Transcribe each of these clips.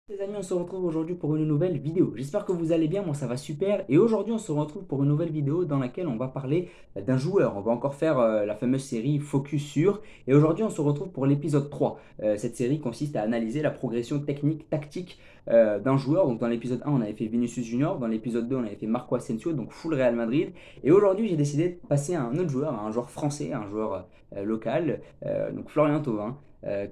Les amis, on se retrouve aujourd'hui pour une nouvelle vidéo. J'espère que vous allez bien, moi ça va super. Et aujourd'hui, on se retrouve pour une nouvelle vidéo dans laquelle on va parler d'un joueur. On va encore faire la fameuse série Focus sur. Et aujourd'hui, on se retrouve pour l'épisode 3. Cette série consiste à analyser la progression technique, tactique d'un joueur. Donc dans l'épisode 1, on avait fait Vinicius Junior. Dans l'épisode 2, on avait fait Marco Asensio, donc full Real Madrid. Et aujourd'hui, j'ai décidé de passer à un autre joueur, à un joueur français, un joueur local, donc Florian Thauvin,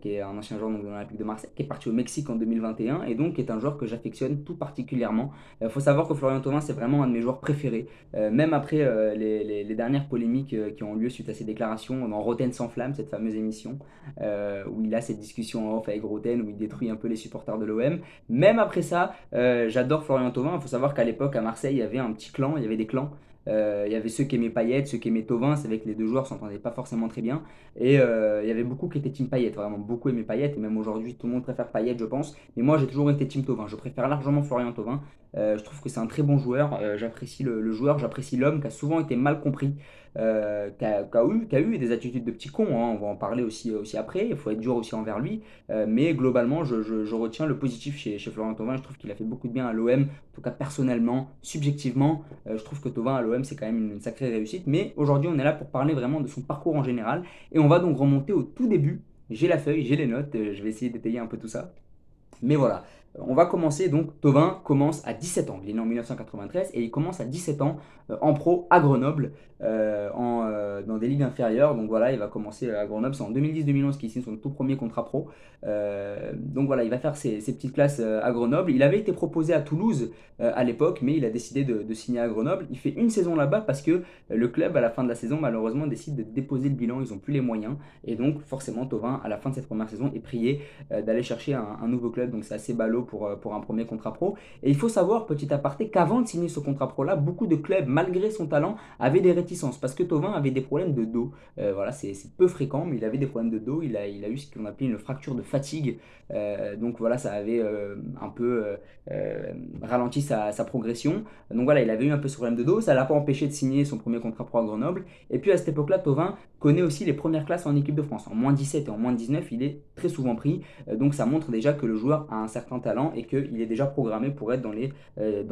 qui est un ancien joueur donc, de l'Olympique de Marseille, qui est parti au Mexique en 2021 et donc qui est un joueur que j'affectionne tout particulièrement. Il faut savoir que Florian Thauvin, c'est vraiment un de mes joueurs préférés, même après les dernières polémiques qui ont lieu suite à ses déclarations dans Roten sans flamme, cette fameuse émission, où il a cette discussion en off avec Roten, où il détruit un peu les supporters de l'OM. Même après ça, j'adore Florian Thauvin. Il faut savoir qu'à l'époque, à Marseille, il y avait un petit clan, il y avait des clans. Il y avait ceux qui aimaient Payet, ceux qui aimaient Thauvin, c'est vrai que les deux joueurs s'entendaient pas forcément très bien. Et il y avait beaucoup qui étaient Team Payet, vraiment beaucoup aimaient Payet, et même aujourd'hui tout le monde préfère Payet, je pense. Mais moi j'ai toujours été Team Thauvin, je préfère largement Florian Thauvin. Je trouve que c'est un très bon joueur, j'apprécie le joueur, j'apprécie l'homme qui a souvent été mal compris, qui a eu des attitudes de petit con, hein, on va en parler aussi après, il faut être dur aussi envers lui. Mais globalement je retiens le positif chez Florian Thauvin, je trouve qu'il a fait beaucoup de bien à l'OM, en tout cas personnellement, subjectivement, je trouve que Thauvin à l'OM c'est quand même une sacrée réussite. Mais aujourd'hui on est là pour parler vraiment de son parcours en général. Et on va donc remonter au tout début. J'ai la feuille, j'ai les notes, je vais essayer d'étayer un peu tout ça. Mais voilà, on va commencer donc. Thauvin commence à 17 ans. Il est né en 1993 et il commence à 17 ans en pro à Grenoble, dans des ligues inférieures. Donc voilà, il va commencer à Grenoble. C'est en 2010-2011 qu'il signe son tout premier contrat pro. Donc voilà, il va faire ses petites classes à Grenoble. Il avait été proposé à Toulouse à l'époque, mais il a décidé de signer à Grenoble. Il fait une saison là-bas parce que le club, à la fin de la saison, malheureusement, décide de déposer le bilan. Ils n'ont plus les moyens. Et donc, forcément, Thauvin, à la fin de cette première saison, est prié d'aller chercher un nouveau club. Donc c'est assez ballot pour un premier contrat pro. Et il faut savoir, petit aparté, qu'avant de signer ce contrat pro-là, beaucoup de clubs, malgré son talent, avaient des réticences. Parce que Thauvin avait des problèmes de dos. Voilà, c'est peu fréquent, mais il avait des problèmes de dos. Il a eu ce qu'on appelait une fracture de fatigue. Donc voilà, ça avait un peu ralenti sa progression. Donc voilà, il avait eu un peu ce problème de dos. Ça ne l'a pas empêché de signer son premier contrat pro à Grenoble. Et puis à cette époque-là, Thauvin connaît aussi les premières classes en équipe de France. En moins 17 et en moins 19, il est très souvent pris. Donc ça montre déjà que le joueur a un certain talent et qu'il est déjà programmé pour être dans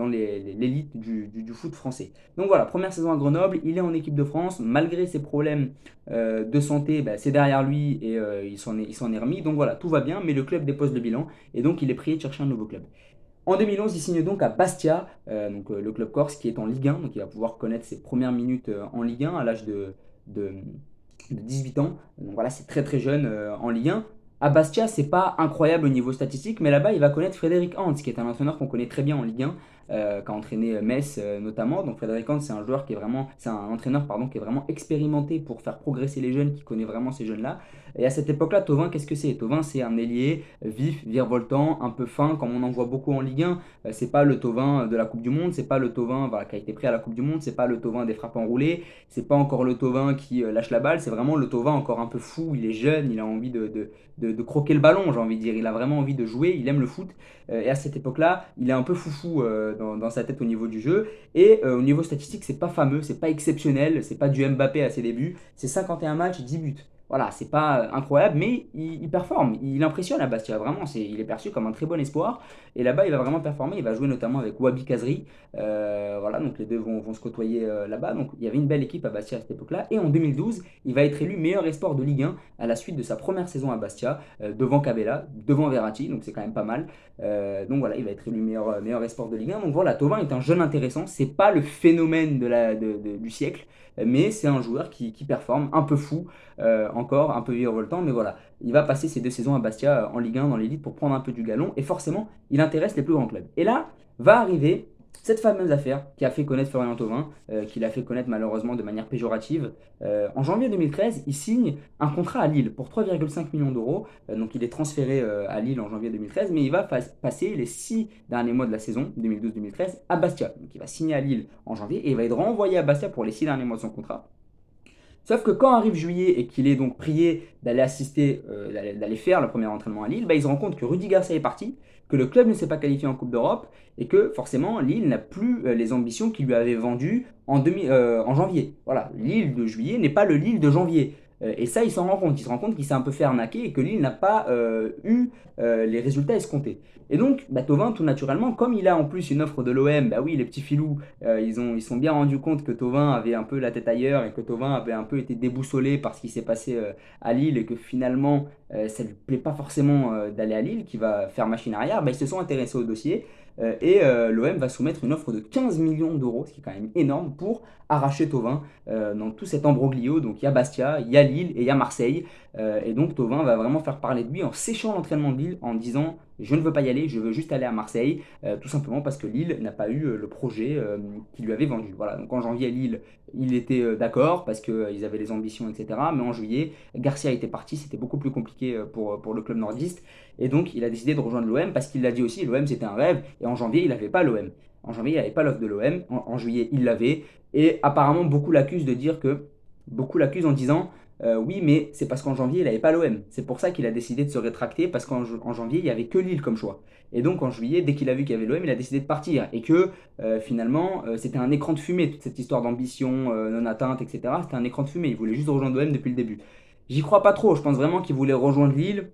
l'élite du foot français. Donc voilà, première saison à Grenoble, il est en équipe de France, malgré ses problèmes de santé, bah, c'est derrière lui et il s'en est remis. Donc voilà, tout va bien, mais le club dépose le bilan et donc il est prié de chercher un nouveau club. En 2011, il signe donc à Bastia, le club corse qui est en Ligue 1, donc il va pouvoir connaître ses premières minutes en Ligue 1 à l'âge de, de 18 ans. Donc voilà, c'est très très jeune en Ligue 1. À Bastia, c'est pas incroyable au niveau statistique, mais là-bas, il va connaître Frédéric Hans, qui est un entraîneur qu'on connaît très bien en Ligue 1, qui a entraîné Metz notamment. Donc Frédéric Hans, c'est un joueur qui est vraiment, c'est un entraîneur pardon, qui est vraiment expérimenté pour faire progresser les jeunes, qui connaît vraiment ces jeunes-là. Et à cette époque-là, Thauvin, qu'est-ce que c'est? Thauvin, c'est un ailier vif, virevoltant, un peu fin, comme on en voit beaucoup en Ligue 1. C'est pas le Thauvin de la Coupe du Monde, c'est pas le Thauvin voilà, qui a été pris à la Coupe du Monde, c'est pas le Thauvin des frappes enroulées, c'est pas encore le Thauvin qui lâche la balle, c'est vraiment le Thauvin encore un peu fou, il est jeune, il a envie de croquer le ballon, j'ai envie de dire, il a vraiment envie de jouer, il aime le foot. Et à cette époque-là, il est un peu foufou dans sa tête au niveau du jeu. Et au niveau statistique, c'est pas fameux, c'est pas exceptionnel, c'est pas du Mbappé à ses débuts, c'est 51 matchs, 10 buts. Voilà, c'est pas incroyable, mais il performe, il impressionne à Bastia, vraiment, il est perçu comme un très bon espoir. Et là-bas, il va vraiment performer, il va jouer notamment avec Wabi Kazri. Voilà, donc les deux vont se côtoyer là-bas. Donc il y avait une belle équipe à Bastia à cette époque-là. Et en 2012, il va être élu meilleur espoir de Ligue 1 à la suite de sa première saison à Bastia, devant Cabella, devant Verratti, donc c'est quand même pas mal. Donc voilà, il va être élu meilleur espoir de Ligue 1. Donc voilà, Thauvin est un jeune intéressant, c'est pas le phénomène du siècle, mais c'est un joueur qui performe, un peu fou, encore, un peu virevoltant, mais voilà. Il va passer ses deux saisons à Bastia en Ligue 1 dans l'élite pour prendre un peu du galon, et forcément, il intéresse les plus grands clubs. Et là, va arriver cette fameuse affaire qui a fait connaître Florian Thauvin, qui l'a fait connaître malheureusement de manière péjorative. En janvier 2013, il signe un contrat à Lille pour 3,5 millions d'euros. Donc il est transféré à Lille en janvier 2013, mais il va passer les 6 derniers mois de la saison 2012-2013 à Bastia. Donc il va signer à Lille en janvier et il va être renvoyé à Bastia pour les 6 derniers mois de son contrat. Sauf que quand arrive juillet et qu'il est donc prié d'aller assister, d'aller faire le premier entraînement à Lille, bah, il se rend compte que Rudy Garcia est parti, que le club ne s'est pas qualifié en Coupe d'Europe et que forcément Lille n'a plus les ambitions qu'il lui avait vendues en janvier. Voilà, Lille de juillet n'est pas le Lille de janvier. Et ça, il s'en rend compte. Il se rend compte qu'il s'est un peu fait arnaquer et que Lille n'a pas eu les résultats escomptés. Et donc, bah, Thauvin, tout naturellement, comme il a en plus une offre de l'OM, bah oui, les petits filous, ils sont bien rendus compte que Thauvin avait un peu la tête ailleurs et que Thauvin avait un peu été déboussolé par ce qui s'est passé à Lille et que finalement, ça lui plaît pas forcément d'aller à Lille, qui va faire machine arrière. Bah, ils se sont intéressés au dossier et l'OM va soumettre une offre de 15 millions d'euros, ce qui est quand même énorme, pour arracher Thauvin dans tout cet embroglio. Donc il y a Bastia, il y a Lille et il y a Marseille. Et donc Thauvin va vraiment faire parler de lui en séchant l'entraînement de Lille en disant je ne veux pas y aller, je veux juste aller à Marseille, tout simplement parce que Lille n'a pas eu le projet qu'il lui avait vendu. Voilà, donc en janvier, Lille, il était d'accord parce qu'ils avaient les ambitions, etc. Mais en juillet, Garcia était parti, c'était beaucoup plus compliqué pour le club nordiste. Et donc il a décidé de rejoindre l'OM parce qu'il l'a dit aussi, l'OM c'était un rêve. Et en janvier, il n'avait pas l'OM. En janvier, il n'avait pas l'offre de l'OM. En juillet, il l'avait. Et apparemment, beaucoup l'accusent de dire que. Beaucoup l'accusent en disant oui, mais c'est parce qu'en janvier, il n'avait pas l'OM. C'est pour ça qu'il a décidé de se rétracter, parce qu'en janvier, il n'y avait que Lille comme choix. Et donc en juillet, dès qu'il a vu qu'il y avait l'OM, il a décidé de partir. Et que finalement, c'était un écran de fumée, toute cette histoire d'ambition non atteinte, etc. C'était un écran de fumée. Il voulait juste rejoindre l'OM depuis le début. J'y crois pas trop. Je pense vraiment qu'il voulait rejoindre Lille,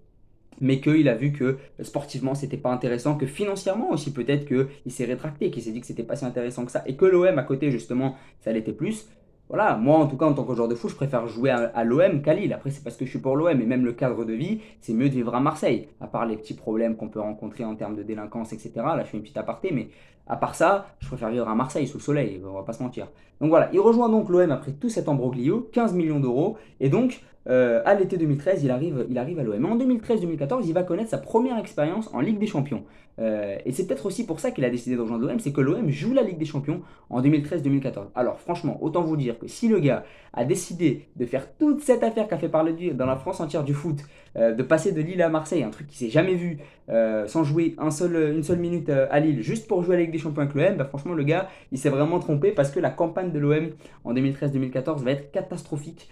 mais qu'il a vu que sportivement c'était pas intéressant, que financièrement aussi peut-être qu'il s'est rétracté, qu'il s'est dit que c'était pas si intéressant que ça, et que l'OM à côté justement ça l'était plus. Voilà, moi en tout cas en tant que joueur de foot, je préfère jouer à l'OM qu'à Lille. Après c'est parce que je suis pour l'OM, et même le cadre de vie, c'est mieux de vivre à Marseille, à part les petits problèmes qu'on peut rencontrer en termes de délinquance, etc. Là je fais une petite aparté, mais à part ça, je préfère vivre à Marseille sous le soleil, on va pas se mentir. Donc voilà, il rejoint donc l'OM après tout cet ambroglio, 15 millions d'euros, et donc à l'été 2013, il arrive à l'OM. En 2013-2014, il va connaître sa première expérience en Ligue des Champions. Et c'est peut-être aussi pour ça qu'il a décidé de rejoindre l'OM, c'est que l'OM joue la Ligue des Champions en 2013-2014. Alors franchement, autant vous dire que si le gars a décidé de faire toute cette affaire qu'a fait parler de lui dans la France entière du foot, de passer de Lille à Marseille, un truc qui s'est jamais vu, sans jouer une seule minute à Lille, juste pour jouer à la Ligue des Champions avec l'OM, bah franchement le gars, il s'est vraiment trompé parce que la campagne de l'OM en 2013-2014 va être catastrophique.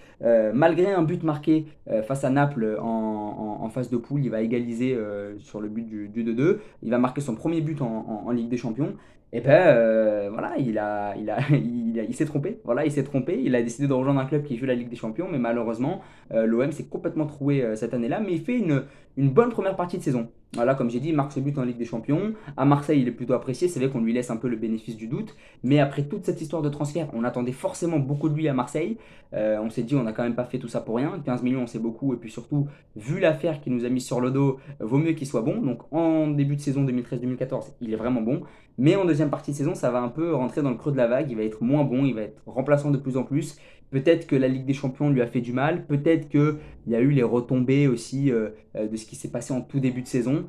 Malgré un but marqué face à Naples en phase de poule, il va égaliser sur le but du 2-2. Il va marquer son premier but en Ligue des Champions. Et ben voilà, il s'est trompé. Voilà, il s'est trompé. Il a décidé de rejoindre un club qui joue la Ligue des Champions, mais malheureusement, l'OM s'est complètement troué cette année-là. Mais il fait une bonne première partie de saison. Voilà, comme j'ai dit, il marque ce but en Ligue des Champions. À Marseille, il est plutôt apprécié. C'est vrai qu'on lui laisse un peu le bénéfice du doute. Mais après toute cette histoire de transfert, on attendait forcément beaucoup de lui à Marseille. On s'est dit, on n'a quand même pas fait tout ça pour rien. 15 millions, c'est beaucoup. Et puis surtout, vu l'affaire qu'il nous a mis sur le dos, vaut mieux qu'il soit bon. Donc en début de saison 2013-2014, il est vraiment bon. Mais en deuxième partie de saison, ça va un peu rentrer dans le creux de la vague. Il va être moins bon, il va être remplaçant de plus en plus. Peut-être que la Ligue des Champions lui a fait du mal. Peut-être qu'il y a eu les retombées aussi de ce qui s'est passé en tout début de saison.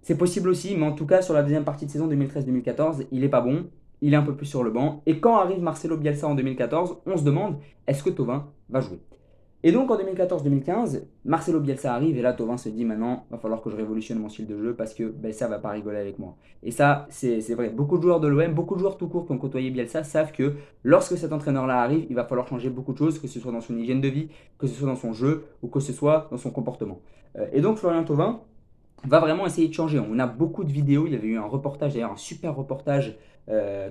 C'est possible aussi, mais en tout cas, sur la deuxième partie de saison 2013-2014, il n'est pas bon. Il est un peu plus sur le banc. Et quand arrive Marcelo Bielsa en 2014, on se demande est-ce que Thauvin va jouer. Et donc en 2014-2015, Marcelo Bielsa arrive et là Thauvin se dit maintenant, il va falloir que je révolutionne mon style de jeu parce que Bielsa va pas rigoler avec moi. Et ça, c'est vrai. Beaucoup de joueurs de l'OM, beaucoup de joueurs tout court qui ont côtoyé Bielsa savent que lorsque cet entraîneur-là arrive, il va falloir changer beaucoup de choses, que ce soit dans son hygiène de vie, que ce soit dans son jeu ou que ce soit dans son comportement. Et donc Florian Thauvin va vraiment essayer de changer. On a beaucoup de vidéos. Il y avait eu un reportage, d'ailleurs, un super reportage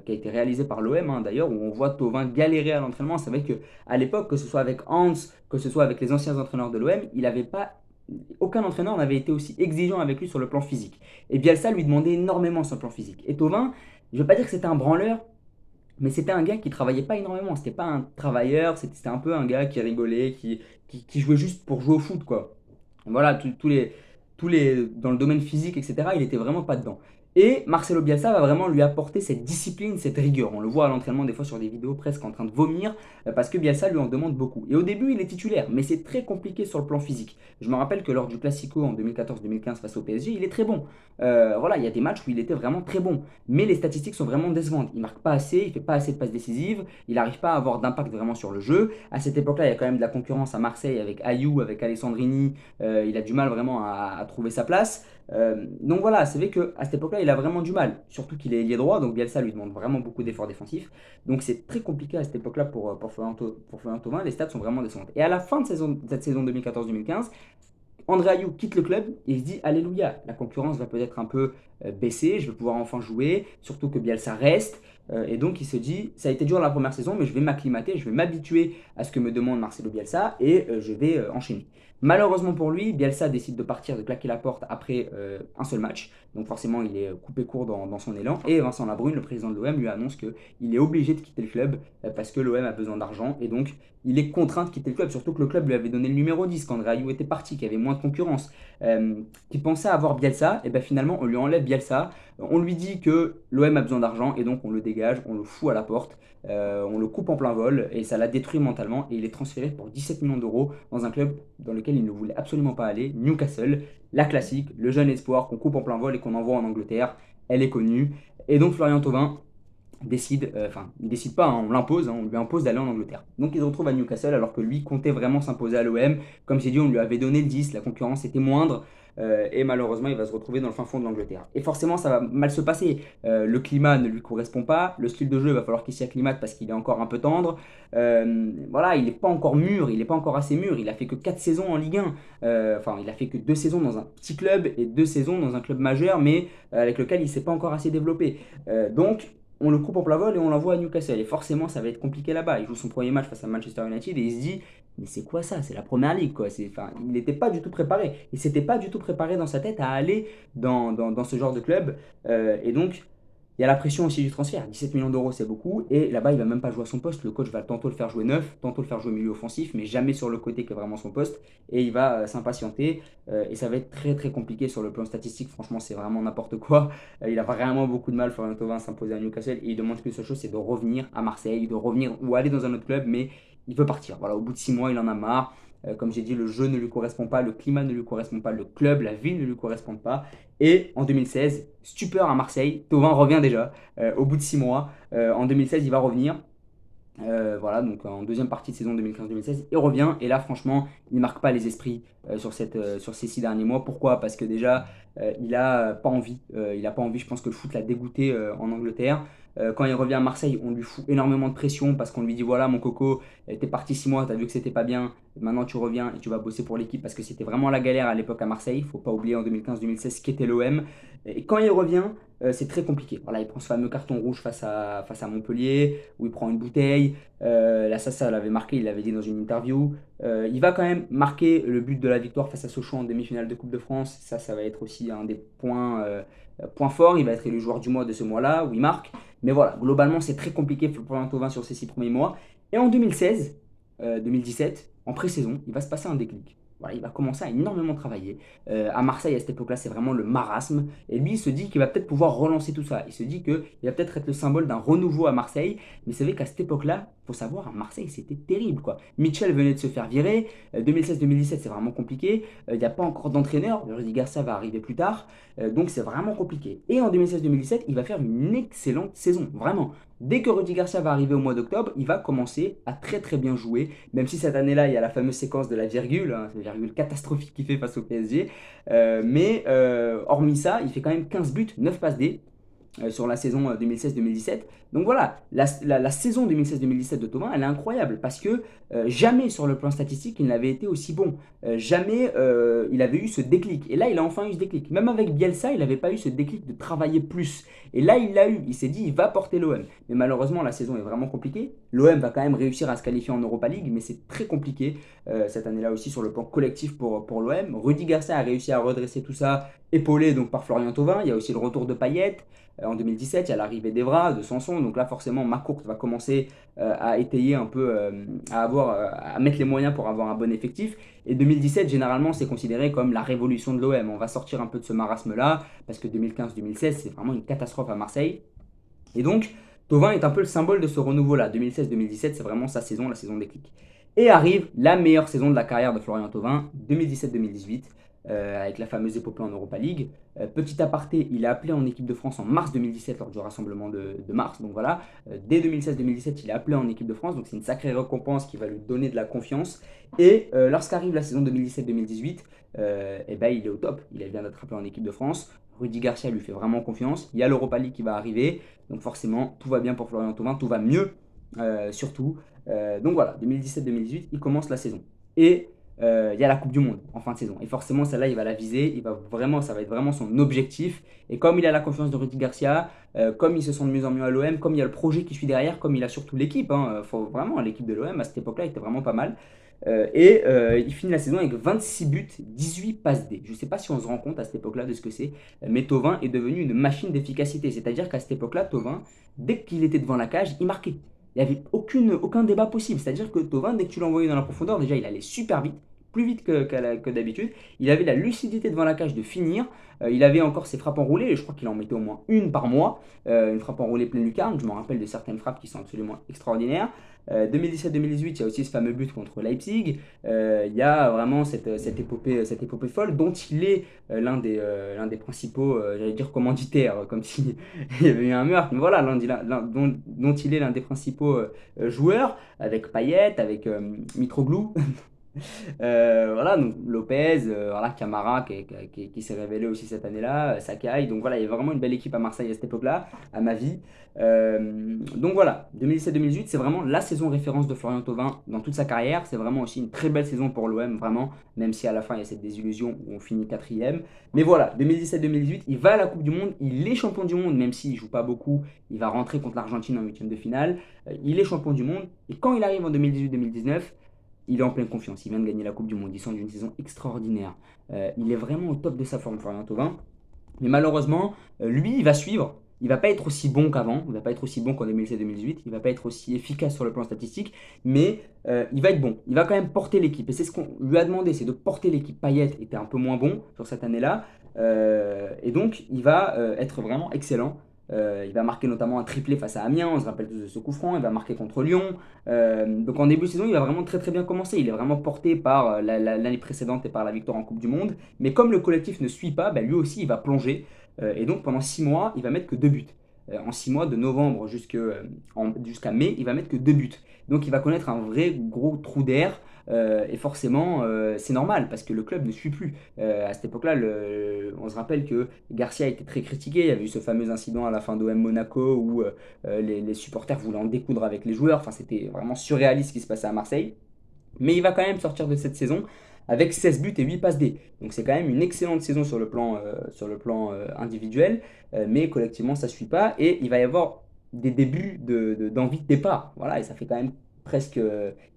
qui a été réalisé par l'OM, hein, d'ailleurs, où on voit Thauvin galérer à l'entraînement. C'est vrai qu'à l'époque, que ce soit avec Hans, que ce soit avec les anciens entraîneurs de l'OM, il n'avait pas. Aucun entraîneur n'avait été aussi exigeant avec lui sur le plan physique. Et Bielsa lui demandait énormément sur le plan physique. Et Thauvin, je ne veux pas dire que c'était un branleur, mais c'était un gars qui travaillait pas énormément. C'était pas un travailleur, c'était un peu un gars qui rigolait, qui jouait juste pour jouer au foot, quoi. Voilà, dans le domaine physique, etc., il était vraiment pas dedans. Et Marcelo Bielsa va vraiment lui apporter cette discipline, cette rigueur. On le voit à l'entraînement des fois sur des vidéos presque en train de vomir parce que Bielsa lui en demande beaucoup. Et au début, il est titulaire, mais c'est très compliqué sur le plan physique. Je me rappelle que lors du Classico en 2014-2015 face au PSG, il est très bon. Voilà, il y a des matchs où il était vraiment très bon. Mais les statistiques sont vraiment décevantes. Il marque pas assez, il fait pas assez de passes décisives, il n'arrive pas à avoir d'impact vraiment sur le jeu. À cette époque-là, il y a quand même de la concurrence à Marseille avec Ayou, avec Alessandrini. Il a du mal vraiment à trouver sa place. Donc voilà, c'est vrai qu'à cette époque-là, il a vraiment du mal. Surtout qu'il est ailier droit, donc Bielsa lui demande vraiment beaucoup d'efforts défensifs. Donc c'est très compliqué à cette époque-là pour Florian Thauvin. Les stats sont vraiment décevantes. Et à la fin de cette saison 2014-2015, André Ayou quitte le club et il se dit Alléluia, la concurrence va peut-être un peu baisser, je vais pouvoir enfin jouer, surtout que Bielsa reste. Et donc il se dit, ça a été dur la première saison, mais je vais m'acclimater, je vais m'habituer à ce que me demande Marcelo Bielsa et je vais enchaîner. Malheureusement pour lui, Bielsa décide de partir, de claquer la porte après un seul match. Donc forcément, il est coupé court dans son élan. Et Vincent Labrune, le président de l'OM, lui annonce qu'il est obligé de quitter le club parce que l'OM a besoin d'argent. Et donc, il est contraint de quitter le club. Surtout que le club lui avait donné le numéro 10 quand Ayou était parti, qu'il y avait moins de concurrence. Qui pensait avoir Bielsa. Et bien finalement, on lui enlève Bielsa. On lui dit que l'OM a besoin d'argent. Et donc, on le dégage, on le fout à la porte. On le coupe en plein vol et ça l'a détruit mentalement et il est transféré pour 17 millions d'euros dans un club dans lequel il ne voulait absolument pas aller, Newcastle, la classique, le jeune espoir qu'on coupe en plein vol et qu'on envoie en Angleterre, elle est connue. Et donc Florian Thauvin décide, il décide pas, hein, on l'impose, hein, on lui impose d'aller en Angleterre. Donc il se retrouve à Newcastle alors que lui comptait vraiment s'imposer à l'OM. Comme j'ai dit, on lui avait donné le 10, la concurrence était moindre. Et malheureusement, il va se retrouver dans le fin fond de l'Angleterre. Et forcément, ça va mal se passer. Le climat ne lui correspond pas. Le style de jeu, il va falloir qu'il s'y acclimate parce qu'il est encore un peu tendre. Voilà, il n'est pas encore mûr, il n'est pas encore assez mûr. Il a fait que 4 saisons en Ligue 1. Il a fait que 2 saisons dans un petit club et 2 saisons dans un club majeur, mais avec lequel il ne s'est pas encore assez développé. Donc, on le coupe en plat vol et on l'envoie à Newcastle. Et forcément, ça va être compliqué là-bas. Il joue son premier match face à Manchester United et il se dit, mais c'est quoi ça? C'est la première ligue, quoi. Il n'était pas du tout préparé. Il s'était pas du tout préparé dans sa tête à aller dans ce genre de club. Et donc, il y a la pression aussi du transfert. 17 millions d'euros, c'est beaucoup. Et là-bas, il va même pas jouer à son poste. Le coach va tantôt le faire jouer neuf, tantôt le faire jouer milieu offensif, mais jamais sur le côté qui est vraiment son poste. Et il va s'impatienter. Et ça va être très très compliqué sur le plan statistique. Franchement, c'est vraiment n'importe quoi. Il a vraiment beaucoup de mal, Florian Thauvin, à s'imposer à Newcastle. Et il demande qu'une seule chose, c'est de revenir à Marseille, de revenir ou aller dans un autre club. Mais il veut partir. Voilà, au bout de 6 mois, il en a marre. Comme j'ai dit, le jeu ne lui correspond pas, le climat ne lui correspond pas, le club, la ville ne lui correspondent pas. Et en 2016, stupeur à Marseille, Thauvin revient déjà au bout de 6 mois. En 2016, il va revenir. Voilà, donc en deuxième partie de saison 2015-2016, il revient et là franchement, il ne marque pas les esprits sur ces 6 derniers mois. Pourquoi? Parce que déjà, il a pas envie. Il a pas envie. Je pense que le foot l'a dégoûté en Angleterre. Quand il revient à Marseille, on lui fout énormément de pression parce qu'on lui dit voilà mon coco, t'es parti 6 mois, t'as vu que c'était pas bien, maintenant tu reviens et tu vas bosser pour l'équipe parce que c'était vraiment la galère à l'époque à Marseille. Faut pas oublier en 2015-2016 ce qu'était l'OM. Et quand il revient, c'est très compliqué. Voilà, il prend ce fameux carton rouge face à Montpellier où il prend une bouteille. Là, ça l'avait marqué, il l'avait dit dans une interview. Il va quand même marquer le but de la victoire face à Sochaux en demi-finale de Coupe de France. Ça va être aussi un des points forts. Il va être élu joueur du mois de ce mois-là où il marque. Mais voilà, globalement, c'est très compliqué pour Florian Thauvin sur ces 6 premiers mois. Et en 2016, 2017, en pré-saison, il va se passer un déclic. Voilà, il va commencer à énormément travailler. À Marseille, à cette époque-là, c'est vraiment le marasme. Et lui, il se dit qu'il va peut-être pouvoir relancer tout ça. Il se dit qu'il va peut-être être le symbole d'un renouveau à Marseille. Mais c'est vrai qu'à cette époque-là, il faut savoir, à Marseille, c'était terrible, quoi. Mitchell venait de se faire virer. 2016-2017, c'est vraiment compliqué. Il n'y a pas encore d'entraîneur. Rudy Garcia va arriver plus tard. Donc c'est vraiment compliqué. Et en 2016-2017, il va faire une excellente saison. Vraiment. Dès que Rudy Garcia va arriver au mois d'octobre, il va commencer à très très bien jouer. Même si cette année-là, il y a la fameuse séquence de la virgule, hein, la virgule catastrophique qu'il fait face au PSG. Hormis ça, il fait quand même 15 buts, 9 passes D sur la saison 2016-2017. Donc voilà, la saison 2016-2017 de Thauvin, elle est incroyable parce que jamais sur le plan statistique il n'avait été aussi bon. Jamais il avait eu ce déclic. Et là, il a enfin eu ce déclic. Même avec Bielsa, il n'avait pas eu ce déclic de travailler plus. Et là, il l'a eu. Il s'est dit, il va porter l'OM. Mais malheureusement, la saison est vraiment compliquée. L'OM va quand même réussir à se qualifier en Europa League, mais c'est très compliqué cette année-là aussi sur le plan collectif pour l'OM. Rudy Garcia a réussi à redresser tout ça, épaulé donc par Florian Thauvin. Il y a aussi le retour de Payet. En 2017, il y a l'arrivée d'Evra, de Sanson. Donc là, forcément, McCourt va commencer à étayer un peu, à mettre les moyens pour avoir un bon effectif. Et 2017, généralement, c'est considéré comme la révolution de l'OM. On va sortir un peu de ce marasme-là, parce que 2015-2016, c'est vraiment une catastrophe à Marseille. Et donc, Thauvin est un peu le symbole de ce renouveau-là. 2016-2017, c'est vraiment sa saison, la saison déclic. Et arrive la meilleure saison de la carrière de Florian Thauvin, 2017-2018. Avec la fameuse épopée en Europa League. Petit aparté, il est appelé en équipe de France en mars 2017 lors du rassemblement de mars. Donc voilà, dès 2016-2017, il est appelé en équipe de France. Donc c'est une sacrée récompense qui va lui donner de la confiance. Et lorsqu'arrive la saison 2017-2018, il est au top. Il vient d'être appelé en équipe de France. Rudy Garcia lui fait vraiment confiance. Il y a l'Europa League qui va arriver. Donc forcément, tout va bien pour Florian Thauvin. Tout va mieux, surtout. Donc voilà, 2017-2018, il commence la saison. Et il y a la Coupe du Monde en fin de saison. Et forcément, celle-là, il va la viser. Ça va être vraiment son objectif. Et comme il a la confiance de Rudy Garcia, comme il se sent de mieux en mieux à l'OM, comme il y a le projet qui suit derrière, comme il a surtout l'équipe, hein, vraiment, l'équipe de l'OM à cette époque-là était vraiment pas mal. Il finit la saison avec 26 buts, 18 passes D. Je ne sais pas si on se rend compte à cette époque-là de ce que c'est, mais Thauvin est devenu une machine d'efficacité. C'est-à-dire qu'à cette époque-là, Thauvin, dès qu'il était devant la cage, il marquait. Il n'y avait aucun débat possible. C'est-à-dire que Thauvin, dès que tu l'envoyais dans la profondeur, déjà il allait super vite, plus vite que d'habitude. Il avait la lucidité devant la cage de finir. Il avait encore ses frappes enroulées, et je crois qu'il en mettait au moins une par mois. Une frappe enroulée pleine lucarne. Je me rappelle de certaines frappes qui sont absolument extraordinaires. 2017-2018, il y a aussi ce fameux but contre Leipzig. Il y a vraiment cette épopée folle dont il est l'un des principaux, j'allais dire commanditaires, comme s'il y avait eu un meurtre, mais voilà, dont il est l'un des principaux joueurs, avec Payet, avec Mitroglou. Voilà, donc Lopez, voilà, Camara qui s'est révélé aussi cette année-là, Sakai. Donc voilà, il y a vraiment une belle équipe à Marseille à cette époque-là, à ma vie. Donc voilà, 2017-2018, c'est vraiment la saison référence de Florian Thauvin dans toute sa carrière. C'est vraiment aussi une très belle saison pour l'OM, vraiment, même si à la fin il y a cette désillusion où on finit quatrième. Mais voilà, 2017-2018, il va à la Coupe du Monde, il est champion du monde, même s'il ne joue pas beaucoup, il va rentrer contre l'Argentine en huitième de finale. Il est champion du monde, et quand il arrive en 2018-2019, il est en pleine confiance, il vient de gagner la Coupe du Monde, il sort d'une saison extraordinaire. Il est vraiment au top de sa forme, Florian Thauvin. Mais malheureusement, lui, il va suivre. Il va pas être aussi bon qu'avant, il va pas être aussi bon qu'en 2017-2018, il va pas être aussi efficace sur le plan statistique, mais il va être bon. Il va quand même porter l'équipe. Et c'est ce qu'on lui a demandé, c'est de porter l'équipe. Payet était un peu moins bon sur cette année-là. Et donc, il va être vraiment excellent. Il va marquer notamment un triplé face à Amiens, on se rappelle tous de ce coup franc. Il va marquer contre Lyon. Donc en début de saison, il va vraiment très très bien commencer. Il est vraiment porté par l'année précédente et par la victoire en Coupe du Monde. Mais comme le collectif ne suit pas, bah, lui aussi il va plonger. Et donc pendant 6 mois, il va mettre que 2 buts. En 6 mois, de novembre jusqu'à mai, il va mettre que 2 buts. Donc il va connaître un vrai gros trou d'air. Et forcément, c'est normal parce que le club ne suit plus. À cette époque-là, on se rappelle que Garcia a été très critiqué. Il y avait eu ce fameux incident à la fin d'OM Monaco où les supporters voulaient en découdre avec les joueurs. Enfin, c'était vraiment surréaliste ce qui se passait à Marseille. Mais il va quand même sortir de cette saison avec 16 buts et 8 passes D. Donc c'est quand même une excellente saison sur le plan individuel, mais collectivement ça ne suit pas et il va y avoir des débuts d'envie de départ. Voilà, et ça fait quand même presque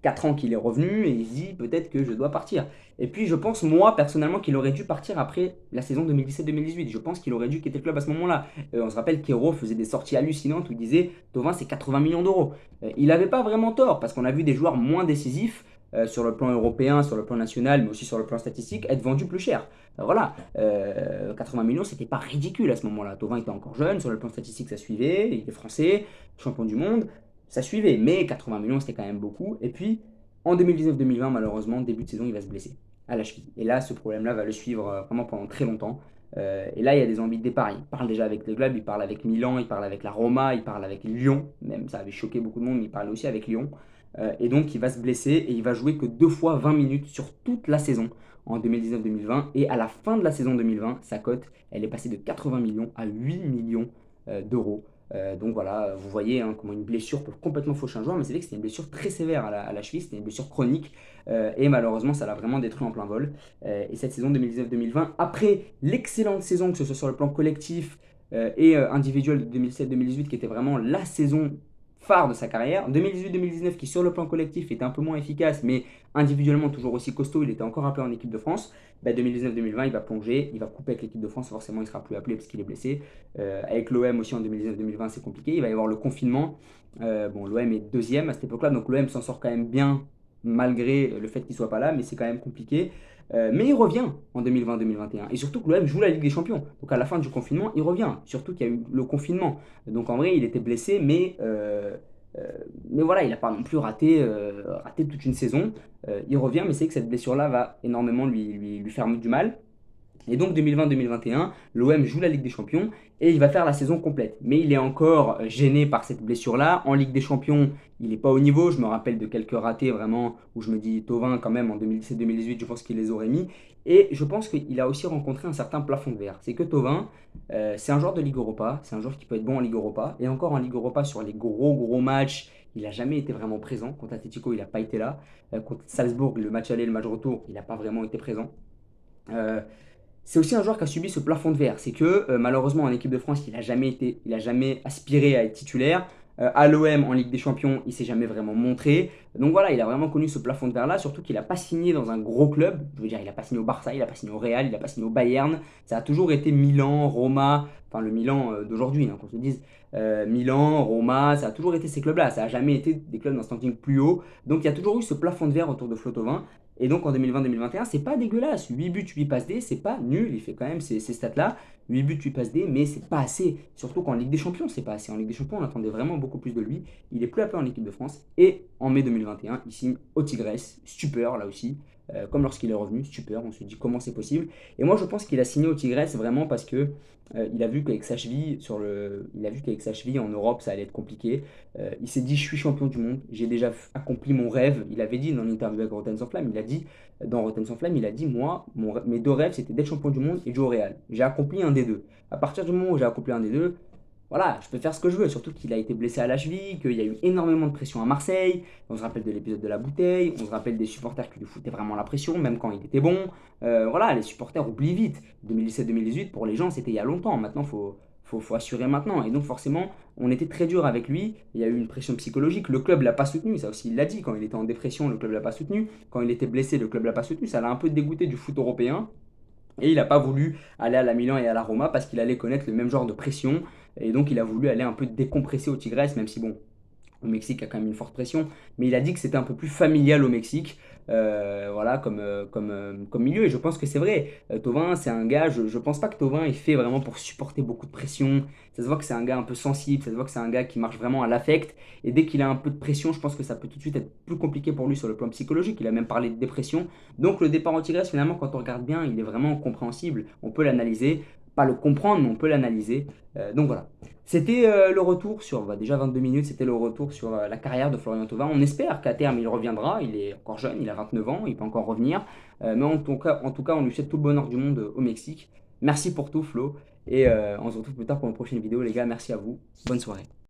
4 ans qu'il est revenu et il se dit peut-être que je dois partir. Et puis je pense moi personnellement qu'il aurait dû partir après la saison 2017-2018. Je pense qu'il aurait dû quitter le club à ce moment-là. On se rappelle qu'Hero faisait des sorties hallucinantes où il disait Thauvin c'est 80 millions d'euros. Il n'avait pas vraiment tort parce qu'on a vu des joueurs moins décisifs sur le plan européen, sur le plan national, mais aussi sur le plan statistique, être vendus plus cher. Voilà, 80 millions, c'était pas ridicule à ce moment-là. Thauvin était encore jeune, sur le plan statistique, ça suivait, il était français, champion du monde, ça suivait, mais 80 millions, c'était quand même beaucoup. Et puis, en 2019-2020, malheureusement, début de saison, il va se blesser à la cheville. Et là, ce problème-là va le suivre vraiment pendant très longtemps. Et là, il y a des envies de départ. Il parle déjà avec le club, il parle avec Milan, il parle avec la Roma, il parle avec Lyon. Même ça avait choqué beaucoup de monde, mais il parle aussi avec Lyon. Et donc, il va se blesser et il va jouer que 2 fois 20 minutes sur toute la saison en 2019-2020. Et à la fin de la saison 2020, sa cote, elle est passée de 80 millions à 8 millions d'euros. Donc voilà, vous voyez hein, comment une blessure peut complètement faucher un joueur, mais c'est vrai que c'était une blessure très sévère à la cheville, c'était une blessure chronique, et malheureusement ça l'a vraiment détruit en plein vol. Et cette saison 2019-2020, après l'excellente saison, que ce soit sur le plan collectif et individuel de 2017-2018, qui était vraiment la saison phare de sa carrière. 2018-2019 qui sur le plan collectif était un peu moins efficace mais individuellement toujours aussi costaud, il était encore appelé en équipe de France. 2019-2020 il va plonger, il va couper avec l'équipe de France, forcément il ne sera plus appelé parce qu'il est blessé. Avec l'OM aussi en 2019-2020 c'est compliqué, il va y avoir le confinement. Bon, l'OM est deuxième à cette époque-là, donc l'OM s'en sort quand même bien malgré le fait qu'il ne soit pas là, mais c'est quand même compliqué. Mais il revient en 2020-2021. Et surtout que l'OM joue la Ligue des Champions. Donc à la fin du confinement, il revient. Surtout qu'il y a eu le confinement. Donc en vrai, il était blessé, euh, mais voilà, il n'a pas non plus raté toute une saison. Il revient, mais c'est que cette blessure-là va énormément lui faire du mal. Et donc 2020-2021, l'OM joue la Ligue des Champions et il va faire la saison complète. Mais il est encore gêné par cette blessure-là. En Ligue des Champions, il n'est pas au niveau. Je me rappelle de quelques ratés vraiment où je me dis Thauvin quand même en 2017-2018, je pense qu'il les aurait mis. Et je pense qu'il a aussi rencontré un certain plafond de verre. C'est que Thauvin, c'est un joueur de Ligue Europa, c'est un joueur qui peut être bon en Ligue Europa. Et encore en Ligue Europa, sur les gros matchs, il n'a jamais été vraiment présent. Contre Atletico, il n'a pas été là. Contre Salzbourg, le match aller, le match retour, il n'a pas vraiment été présent. Euh, c'est aussi un joueur qui a subi ce plafond de verre. C'est que malheureusement en équipe de France, il n'a jamais aspiré à être titulaire. À l'OM en Ligue des Champions, il ne s'est jamais vraiment montré. Donc voilà, il a vraiment connu ce plafond de verre là, surtout qu'il n'a pas signé dans un gros club. Je veux dire, il n'a pas signé au Barça, il n'a pas signé au Real, il n'a pas signé au Bayern. Ça a toujours été Milan, Roma, enfin le Milan d'aujourd'hui, hein, qu'on se dise. Milan, Roma, ça a toujours été ces clubs-là. Ça n'a jamais été des clubs d'un standing plus haut. Donc il y a toujours eu ce plafond de verre autour de Flo Thauvin. Et donc en 2020-2021, c'est pas dégueulasse. 8 buts, 8 passes D, c'est pas nul. Il fait quand même ces stats-là. 8 buts, 8 passes D, mais c'est pas assez. Surtout qu'en Ligue des Champions, c'est pas assez. En Ligue des Champions, on attendait vraiment beaucoup plus de lui. Il est plus appelé en équipe de France. Et en mai 2021, il signe au Tigres. Stupeur là aussi. Comme lorsqu'il est revenu, stupeur. On se dit comment c'est possible. Et moi, je pense qu'il a signé au Tigres vraiment parce que il a vu qu'avec sa cheville en Europe, ça allait être compliqué. Il s'est dit, je suis champion du monde, j'ai déjà accompli mon rêve. Il avait dit dans l'interview avec Rotten sans flamme, dans Rotten sans flamme, il a dit, moi, mes deux rêves, c'était d'être champion du monde et de jouer au Real. J'ai accompli un des deux. À partir du moment où j'ai accompli un des deux, voilà, je peux faire ce que je veux. Surtout qu'il a été blessé à la cheville, qu'il y a eu énormément de pression à Marseille. On se rappelle de l'épisode de la bouteille, on se rappelle des supporters qui lui foutaient vraiment la pression, même quand il était bon. Voilà, les supporters oublient vite. 2017-2018, pour les gens, c'était il y a longtemps. Maintenant, faut assurer maintenant. Et donc, forcément, on était très dur avec lui. Il y a eu une pression psychologique. Le club l'a pas soutenu. Ça aussi, il l'a dit. Quand il était en dépression, le club l'a pas soutenu. Quand il était blessé, le club l'a pas soutenu. Ça l'a un peu dégoûté du foot européen. Et il n'a pas voulu aller à la Milan et à la Roma parce qu'il allait connaître le même genre de pression. Et donc, il a voulu aller un peu décompresser au Tigres, même si, bon, au Mexique, il y a quand même une forte pression. Mais il a dit que c'était un peu plus familial au Mexique, voilà, comme milieu. Et je pense que c'est vrai. Thauvin, c'est un gars, je ne pense pas que Thauvin est fait vraiment pour supporter beaucoup de pression. Ça se voit que c'est un gars un peu sensible, ça se voit que c'est un gars qui marche vraiment à l'affect. Et dès qu'il a un peu de pression, je pense que ça peut tout de suite être plus compliqué pour lui sur le plan psychologique. Il a même parlé de dépression. Donc le départ en Tigres, finalement, quand on regarde bien, il est vraiment compréhensible. On peut l'analyser. Pas le comprendre, mais on peut l'analyser. Donc voilà. C'était le retour sur, déjà 22 minutes, c'était le retour sur la carrière de Florian Thauvin. On espère qu'à terme il reviendra, il est encore jeune, il a 29 ans, il peut encore revenir. Mais en tout cas, on lui souhaite tout le bonheur du monde au Mexique. Merci pour tout Flo, et on se retrouve plus tard pour une prochaine vidéo les gars, merci à vous, bonne soirée.